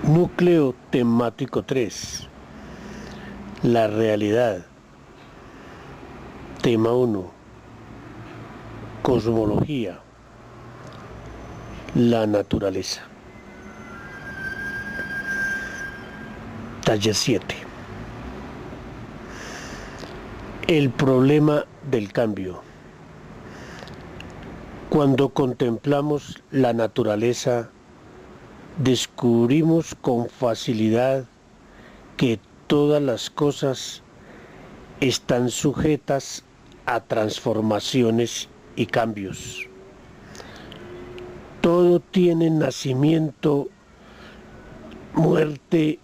Núcleo temático 3. La realidad. Tema 1. Cosmología. La naturaleza. Taller 7. El problema del cambio. Cuando contemplamos la naturaleza, descubrimos con facilidad que todas las cosas están sujetas a transformaciones y cambios. Todo tiene nacimiento, muerte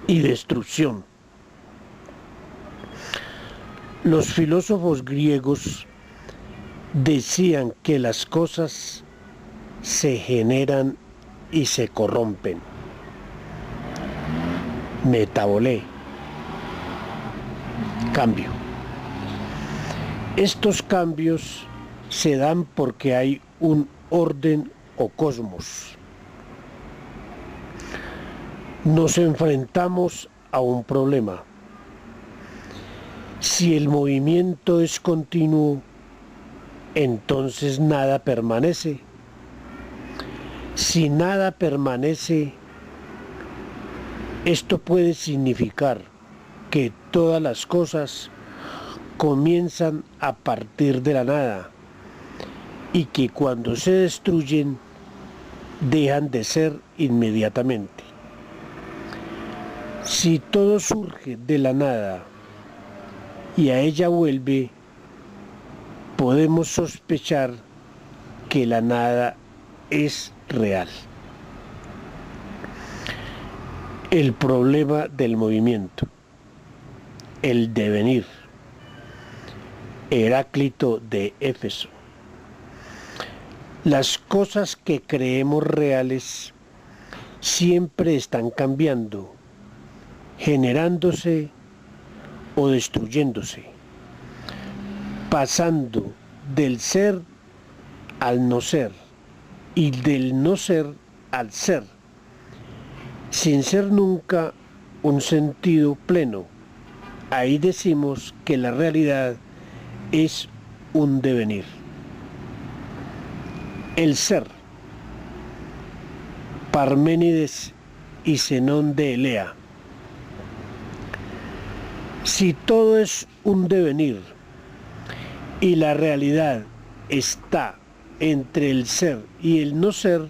y destrucción. Los filósofos griegos decían que las cosas se generan y se corrompen. Metabolé. Cambio. Estos cambios se dan porque hay un orden o cosmos. Nos enfrentamos a un problema. Si el movimiento es continuo, entonces nada permanece. Si nada permanece, esto puede significar que todas las cosas comienzan a partir de la nada y que cuando se destruyen dejan de ser inmediatamente. Si todo surge de la nada y a ella vuelve, podemos sospechar que la nada es real. El problema del movimiento. El devenir. Heráclito de Éfeso. Las cosas que creemos reales siempre están cambiando, generándose o destruyéndose, pasando del ser al no ser y del no ser al ser, sin ser nunca un sentido pleno. Ahí decimos que la realidad es un devenir. El ser. Parménides y Zenón de Elea. Si todo es un devenir y la realidad está entre el ser y el no ser,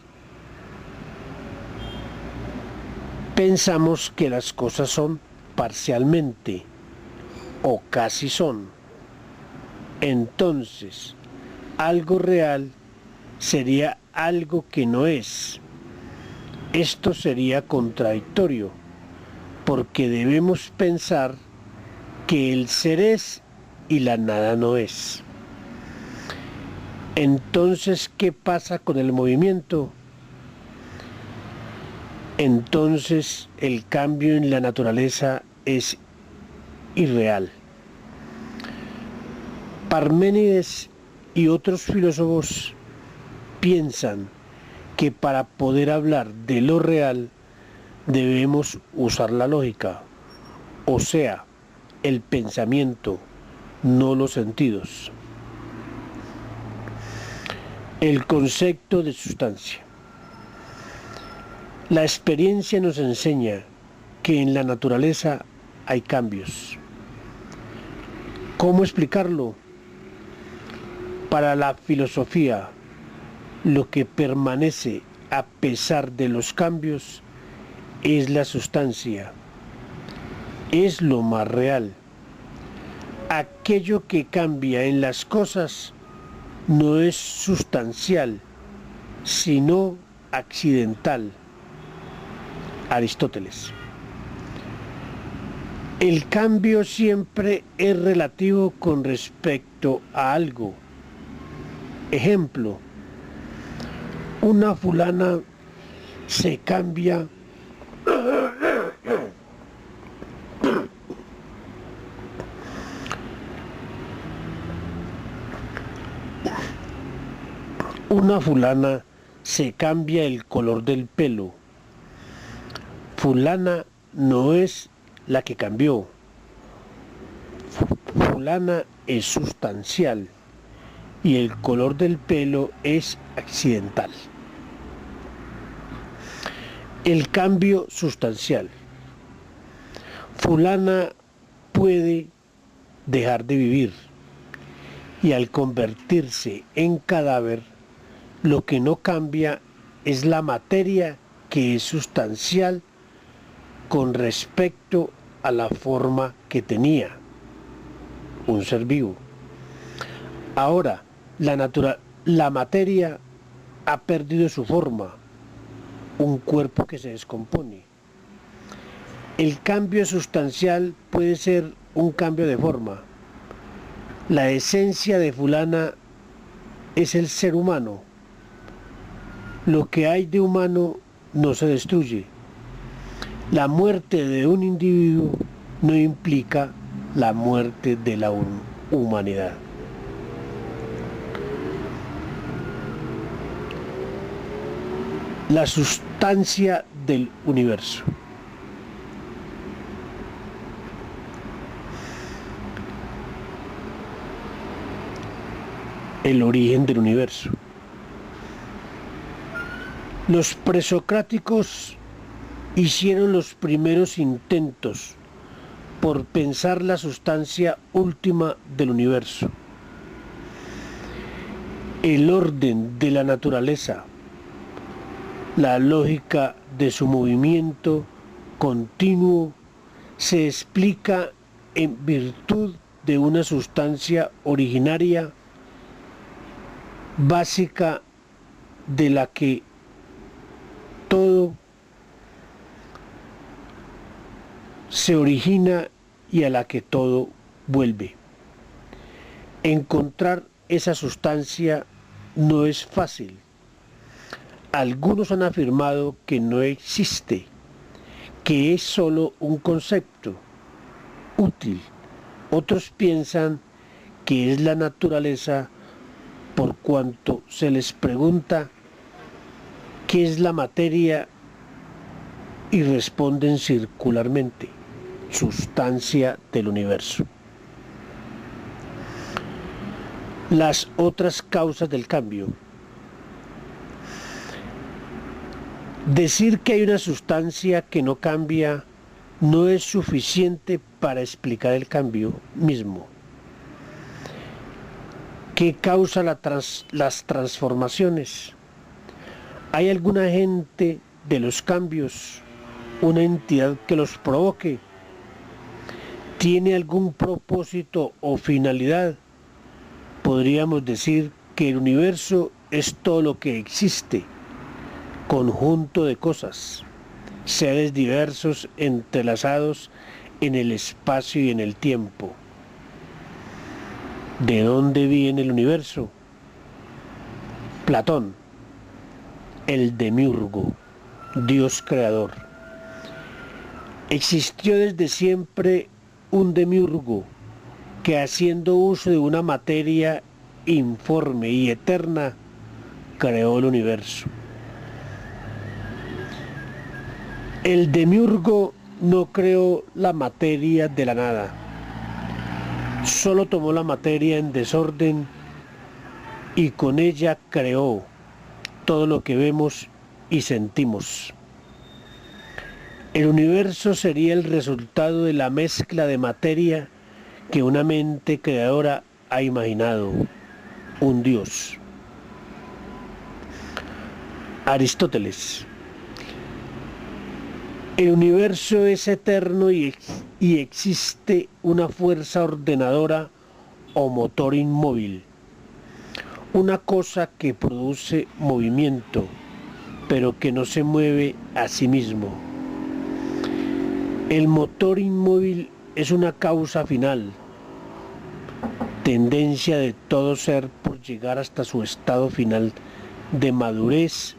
pensamos que las cosas son parcialmente o casi son. Entonces, algo real sería algo que no es. Esto sería contradictorio, porque debemos pensar que el ser es y la nada no es. Entonces, ¿qué pasa con el movimiento? Entonces, el cambio en la naturaleza es irreal. Parménides y otros filósofos piensan que para poder hablar de lo real debemos usar la lógica, o sea, el pensamiento, no los sentidos. El concepto de sustancia. La experiencia nos enseña que en la naturaleza hay cambios. ¿Cómo explicarlo? Para la filosofía, lo que permanece a pesar de los cambios es la sustancia, es lo más real. Aquello que cambia en las cosas no es sustancial, sino accidental. Aristóteles. El cambio siempre es relativo con respecto a algo. Ejemplo, una fulana se cambia una fulana se cambia el color del pelo. Fulana no es la que cambió. Fulana es sustancial y el color del pelo es accidental. El cambio sustancial. Fulana puede dejar de vivir y al convertirse en cadáver, lo que no cambia es la materia que es sustancial con respecto a la forma que tenía un ser vivo. Ahora, la materia ha perdido su forma, un cuerpo que se descompone. El cambio sustancial puede ser un cambio de forma. La esencia de fulana es el ser humano. Lo que hay de humano no se destruye. La muerte de un individuo no implica la muerte de la humanidad. La sustancia del universo. El origen del universo. Los presocráticos hicieron los primeros intentos por pensar la sustancia última del universo. El orden de la naturaleza, la lógica de su movimiento continuo se explica en virtud de una sustancia originaria básica de la que todo se origina y a la que todo vuelve. Encontrar esa sustancia no es fácil. Algunos han afirmado que no existe, que es solo un concepto útil. Otros piensan que es la naturaleza por cuanto se les pregunta qué es la materia y responden circularmente, sustancia del universo. Las otras causas del cambio. Decir que hay una sustancia que no cambia no es suficiente para explicar el cambio mismo. ¿Qué causa las transformaciones? ¿Hay alguna agente de los cambios, una entidad que los provoque? ¿Tiene algún propósito o finalidad? Podríamos decir que el universo es todo lo que existe, conjunto de cosas, seres diversos entrelazados en el espacio y en el tiempo. ¿De dónde viene el universo? Platón, el demiurgo, Dios creador. Existió desde siempre un demiurgo que, haciendo uso de una materia informe y eterna, creó el universo. El demiurgo no creó la materia de la nada, solo tomó la materia en desorden y con ella creó todo lo que vemos y sentimos. El universo sería el resultado de la mezcla de materia que una mente creadora ha imaginado, un Dios. Aristóteles. El universo es eterno y existe una fuerza ordenadora o motor inmóvil, una cosa que produce movimiento, pero que no se mueve a sí mismo. El motor inmóvil es una causa final, tendencia de todo ser por llegar hasta su estado final de madurez,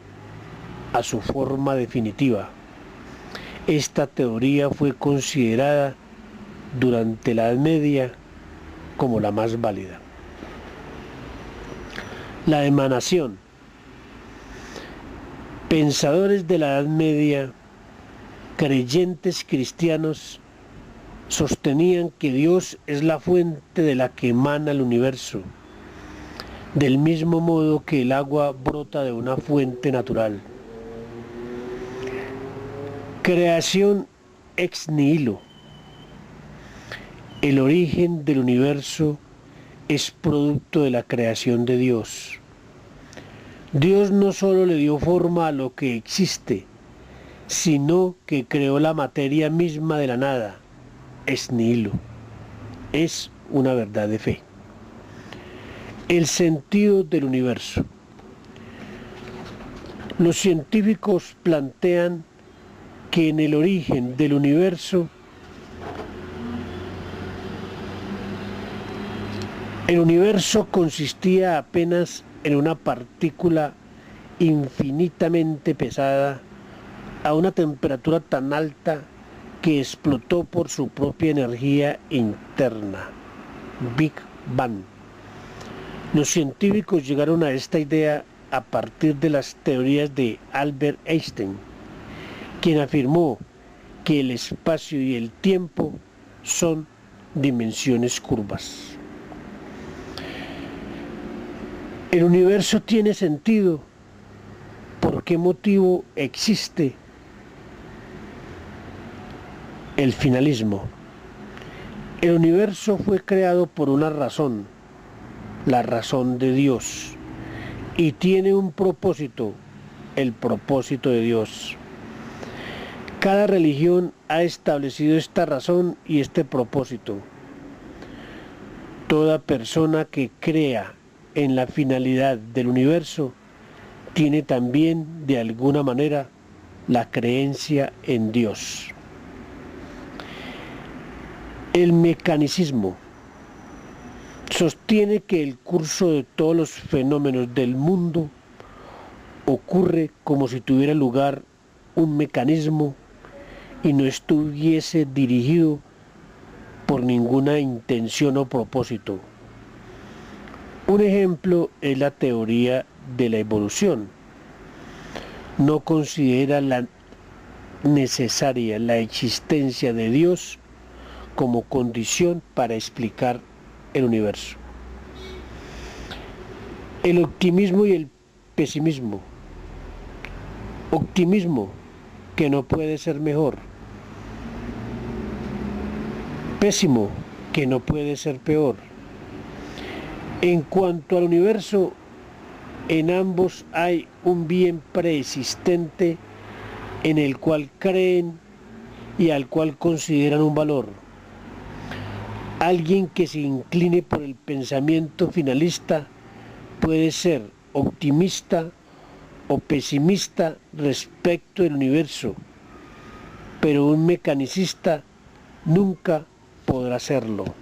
a su forma definitiva. Esta teoría fue considerada durante la Edad Media como la más válida. La emanación. Pensadores de la Edad Media, creyentes cristianos, sostenían que Dios es la fuente de la que emana el universo, del mismo modo que el agua brota de una fuente natural. Creación ex nihilo. El origen del universo es producto de la creación de Dios. Dios no solo le dio forma a lo que existe, sino que creó la materia misma de la nada, ex nihilo. Es una verdad de fe. El sentido del universo. Los científicos plantean que en el origen del universo el universo consistía apenas en una partícula infinitamente pesada a una temperatura tan alta que explotó por su propia energía interna, Big Bang. Los científicos llegaron a esta idea a partir de las teorías de Albert Einstein, quien afirmó que el espacio y el tiempo son dimensiones curvas. El universo tiene sentido. ¿Por qué motivo existe? El finalismo. El universo fue creado por una razón, la razón de Dios, y tiene un propósito, el propósito de Dios. Cada religión ha establecido esta razón y este propósito. Toda persona que crea en la finalidad del universo tiene también, de alguna manera, la creencia en Dios. El mecanicismo sostiene que el curso de todos los fenómenos del mundo ocurre como si tuviera lugar un mecanismo y no estuviese dirigido por ninguna intención o propósito. Un ejemplo es la teoría de la evolución. No considera necesaria la existencia de Dios como condición para explicar el universo. El optimismo y el pesimismo. Optimismo, que no puede ser mejor. Pésimo, que no puede ser peor. En cuanto al universo, en ambos hay un bien preexistente en el cual creen y al cual consideran un valor. Alguien que se incline por el pensamiento finalista puede ser optimista o pesimista respecto del universo, pero un mecanicista nunca podrá serlo.